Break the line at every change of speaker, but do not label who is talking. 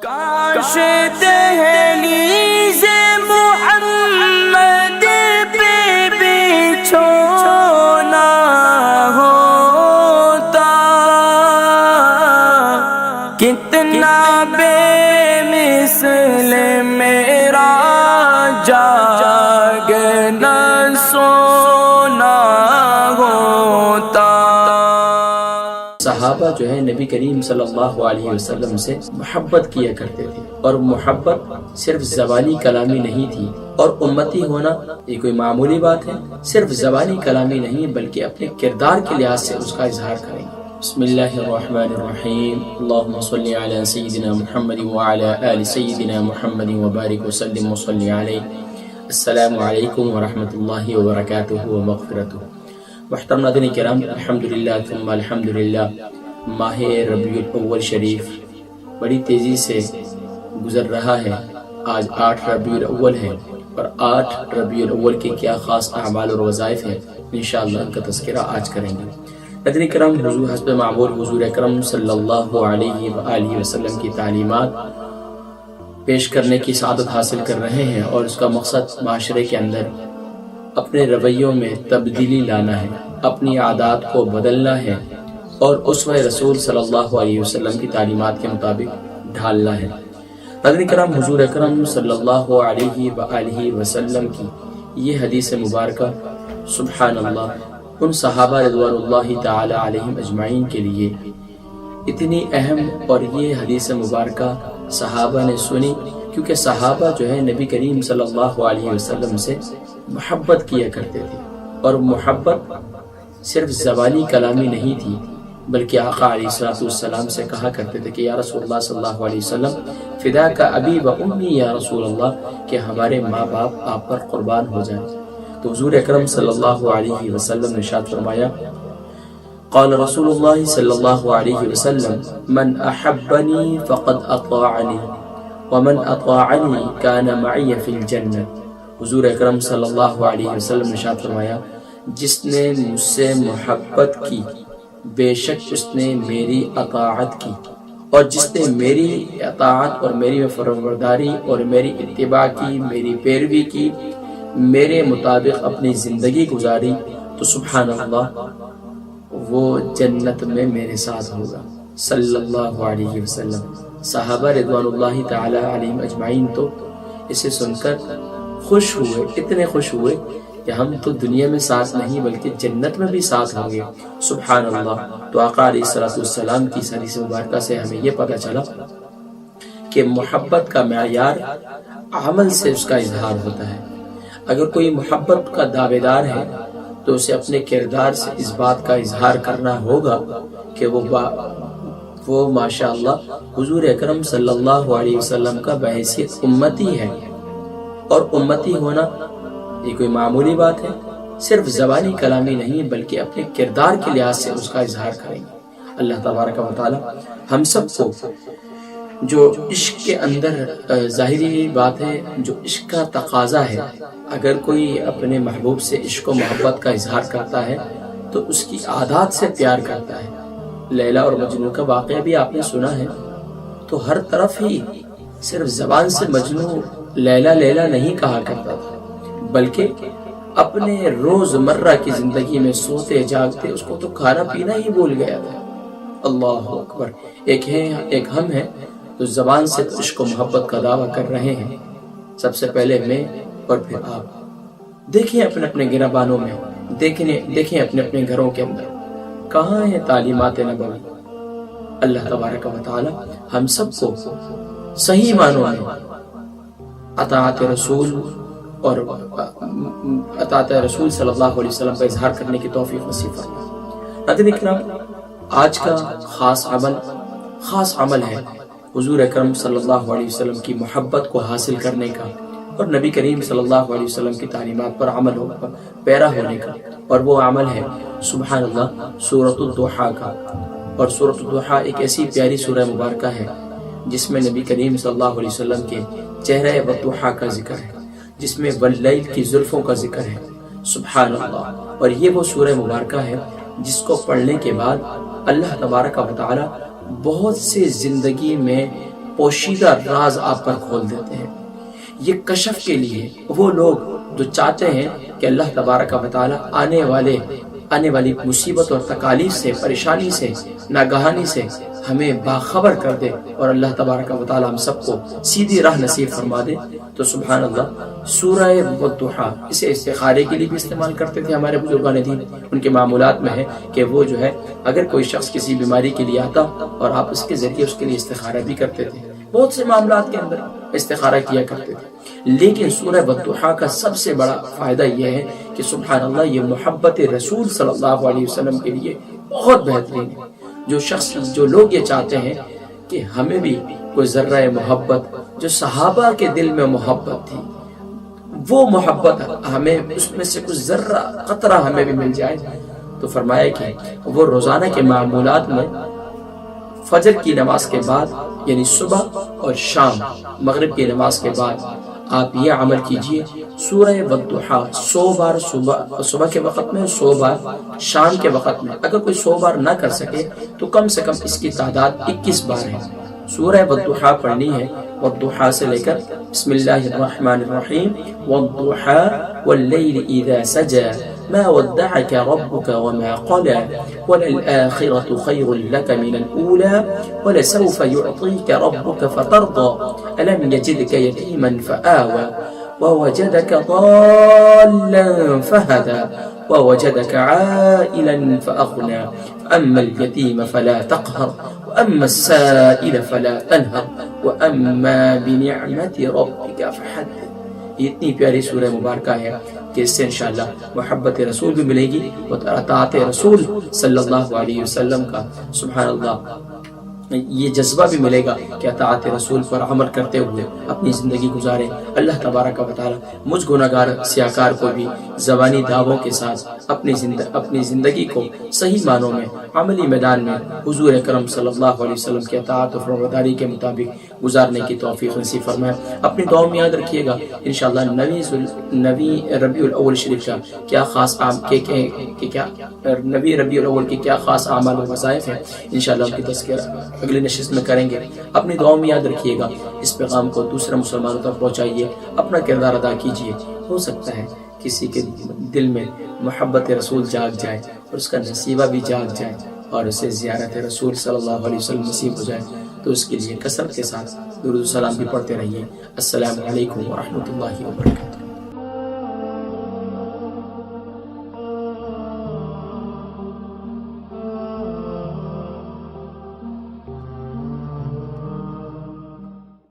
کاش دہلیز محمد پہ بچھونا ہوتا، کتنا بے مثل میرا جاگنا سونا ہوتا۔
صحابہ جو ہے نبی کریم صلی اللہ علیہ وسلم سے محبت کیا کرتے تھے، اور محبت صرف زبانی کلامی نہیں تھی، اور امتی ہونا یہ کوئی معمولی بات ہے، صرف زبانی کلامی نہیں بلکہ اپنے کردار کے لحاظ سے اس کا اظہار کریں گے۔ بسم اللہ الرحمن الرحیم، اللہم صلی علی سیدنا محمد وعلی آل سیدنا محمد وبارک وسلم وصلی علیہ۔ السلام علیکم ورحمۃ اللہ وبرکاتہ ومغفرتہ۔ محترم ناظرین کرام، الحمدللہ ثم الحمدللہ، ماہ ربیع الاول شریف بڑی تیزی سے گزر رہا ہے۔ آج 8 ربیع الاول ہے، اور 8 ربیع الاول کے کیا خاص اعمال اور وظائف ہیں، انشاءاللہ ان کا تذکرہ آج کریں گے۔ ناظرین کرام، حضور حسب معمول حضور اکرم صلی اللہ علیہ وآلہ وسلم کی تعلیمات پیش کرنے کی سعادت حاصل کر رہے ہیں، اور اس کا مقصد معاشرے کے اندر اپنے رویوں میں تبدیلی لانا ہے، اپنی عادات کو بدلنا ہے، اور اسوہ رسول صلی اللہ علیہ وسلم کی تعلیمات کے مطابق ڈھالنا ہے۔ ناظرین کرام، حضور اکرم صلی اللہ علیہ وآلہ وسلم کی یہ حدیث مبارکہ سبحان اللہ ان صحابہ رضوان اللہ تعالی علیہم اجمعین کے لیے اتنی اہم، اور یہ حدیث مبارکہ صحابہ نے سنی کیونکہ صحابہ جو ہے نبی کریم صلی اللہ علیہ وسلم سے محبت کیا کرتے تھے، اور محبت صرف زبانی کلامی نہیں تھی بلکہ آقا علیہ السلام سے کہا کرتے تھے کہ یا رسول اللہ صلی اللہ علیہ وسلم فداک ابی و امی یا رسول اللہ، کہ ہمارے ماں باپ آپ پر قربان ہو جائیں۔ تو حضور اکرم صلی اللہ علیہ وسلم نے ارشاد فرمایا، قال رسول اللہ صلی اللہ علیہ وسلم من احبنی فقد اطاعنی ومن اطاعنی کان معی فی الجنہ۔ حضور اکرم صلی اللہ علیہ وسلم نے ارشاد فرمایا، جس نے مجھ سے محبت کی بے شک اس نے میری اطاعت کی، اور جس نے میری اطاعت اور میری فرمانبرداری اور میری اتباع کی، میری پیروی کی، میرے مطابق اپنی زندگی گزاری، تو سبحان اللہ وہ جنت میں میرے ساتھ ہوگا صلی اللہ علیہ وسلم۔ صحابہ رضوان اللہ تعالی علیہم اجمعین تو اسے سن کر خوش ہوئے، اتنے خوش ہوئے کہ ہم تو دنیا میں ساتھ نہیں بلکہ جنت میں بھی ساتھ ہوں گے، سبحان اللہ۔ تو آقا علیہ السلام کی حدیث مبارکہ سے ہمیں یہ پتہ چلا کہ محبت کا معیار عمل سے اس کا اظہار ہوتا ہے۔ اگر کوئی محبت کا دعوے دار ہے تو اسے اپنے کردار سے اس بات کا اظہار کرنا ہوگا کہ وہ ماشاءاللہ حضور اکرم صلی اللہ علیہ وسلم کا بحیثیت امتی ہے، اور امتی ہونا یہ کوئی معمولی بات ہے، صرف زبانی کلامی نہیں بلکہ اپنے کردار کے لحاظ سے اس کا اظہار کریں گے۔ اللہ تبارک و تعالی ہم سب کو جو عشق کے اندر ظاہری بات ہے، جو عشق کا تقاضا ہے، اگر کوئی اپنے محبوب سے عشق و محبت کا اظہار کرتا ہے تو اس کی عادات سے پیار کرتا ہے۔ لیلا اور مجنون کا واقعہ بھی آپ نے سنا ہے، تو ہر طرف ہی صرف زبان سے مجنون لیلا لیلا نہیں کہا کرتا تھا، بلکہ اپنے روزمرہ کی زندگی میں سوتے جاگتے اس کو تو کھانا پینا ہی بھول گیا تھا۔ اللہ اکبر۔ ایک ہم ہیں تو زبان سے تو عشق و محبت کا دعویٰ کر رہے ہیں، سب سے پہلے میں اور پھر آپ۔ دیکھیں اپنے اپنے گربانوں میں، دیکھیں اپنے اپنے گھروں کے اندر کہاں ہیں تعلیمات نبوی۔ اللہ تبارک و تعالی ہم سب کو صحیح معنوں میں اطاعت رسول اور اطاعت رسول صلی اللہ علیہ وسلم کا اظہار کرنے کی توفیق نصیب فرمائے۔ ناظرین اکرام، آج کا خاص عمل ہے حضور اکرم صلی اللہ علیہ وسلم کی محبت کو حاصل کرنے کا، اور نبی کریم صلی اللہ علیہ وسلم کی تعلیمات پر عمل پیرا ہونے کا، اور وہ عمل ہے سبحان اللہ سورۃ الضحیٰ کا۔ اور سورۃ الضحیٰ ایک ایسی پیاری سورہ مبارکہ ہے جس میں نبی کریم صلی اللہ علیہ وسلم کے چہرہ والضحیٰ کا ذکر ہے، جس میں واللیل کی زلفوں کا ذکر ہے، سبحان اللہ۔ اور یہ وہ سورہ مبارکہ ہے جس کو پڑھنے کے بعد اللہ تبارک و تعالی بہت سے زندگی میں پوشیدہ راز آپ پر کھول دیتے ہیں۔ یہ کشف کے لیے وہ لوگ جو چاہتے ہیں کہ اللہ تبارک و تعالی آنے والی مصیبت اور تکالیف سے، پریشانی سے، ناگہانی سے ہمیں باخبر کر دے اور اللہ تبارک و تعالی ہم سب کو سیدھی راہ نصیب فرما دے، تو سبحان اللہ سورہ والضحیٰ اسے استخارے کے لیے بھی استعمال کرتے تھے ہمارے بزرگان دین۔ ان کے معمولات میں ہے کہ وہ جو ہے اگر کوئی شخص کسی بیماری کے لیے آتا اور آپ اس کے ذریعے اس کے لیے استخارہ بھی کرتے تھے، بہت سے معاملات کے اندر استخارہ کیا کرتے تھے۔ لیکن سورہ والضحیٰ کا سب سے بڑا فائدہ یہ ہے کہ سبحان اللہ یہ محبت رسول صلی اللہ علیہ وسلم کے لیے بہت بہترین ہے۔ جو لوگ یہ چاہتے ہیں کہ ہمیں بھی کوئی ذرہ محبت جو صحابہ کے دل میں محبت تھی، وہ محبت ہمیں اس میں سے کچھ ذرہ قطرہ ہمیں بھی مل جائے، تو فرمایا کہ وہ روزانہ کے معمولات میں فجر کی نماز کے بعد یعنی صبح اور شام، مغرب کی نماز کے بعد آپ یہ عمل کیجئے، سورہ والضحیٰ 100 بار صبح کے وقت میں، 100 بار شام کے وقت میں۔ اگر کوئی 100 بار نہ کر سکے تو کم سے کم اس کی تعداد 21 بار ہے۔ سورہ والضحیٰ پڑھنی ہے، والضحیٰ سے لے کر بسم اللہ الرحمن الرحیم، والضحیٰ واللیل اذا سجى ما ودعك ربك وما قلى وللآخرة خير لك من الأولى ولسوف يعطيك ربك فترضى ألم يجدك يتيما فآوى ووجدك ضالا فهدى ووجدك عائلا فأغنى فأما اليتيم فلا تقهر وأما السائل فلا تنهر وأما بنعمة ربك فحدث۔ یہ اتنی پیاری سورہ مبارکہ ہے کہ اس سے انشاءاللہ محبت رسول بھی ملے گی اور اطاعت رسول صلی اللہ علیہ وسلم کا سبحان اللہ یہ جذبہ بھی ملے گا کہ اطاعت رسول پر عمل کرتے ہوئے اپنی زندگی گزارے۔ اللہ تبارک و تعالی مجھ گناہگار سیاکار کو بھی زبانی دعووں کے ساتھ اپنی زندگی کو صحیح معنوں میں عملی میدان میں حضور اکرم صلی اللہ علیہ وسلم کی اطاعت و فرمانبرداری کے مطابق گزارنے کی توفیق نصیب فرمائے۔ اپنی دعاؤں میں یاد رکھیے گا انشاءاللہ نویں ربیع الاول شریف کا کیا خاص نبی ربیع الاول کی کیا خاص اعمال و وظائف ہیں، انشاءاللہ ان کی تذکرہ اگلی نشست میں کریں گے۔ اپنی دعاؤں میں یاد رکھیے گا، اس پیغام کو دوسرے مسلمانوں تک پہنچائیے، اپنا کردار ادا کیجیے۔ ہو سکتا ہے کسی کے دل میں محبت رسول جاگ جائے اور اس کا نصیبہ بھی جاگ جائے اور اسے زیارت رسول صلی اللہ علیہ وسلم نصیب ہو جائے، تو اس کے لیے کثرت کے ساتھ درود و سلام بھی پڑھتے رہیے۔ السلام علیکم ورحمۃ اللہ وبرکاتہ۔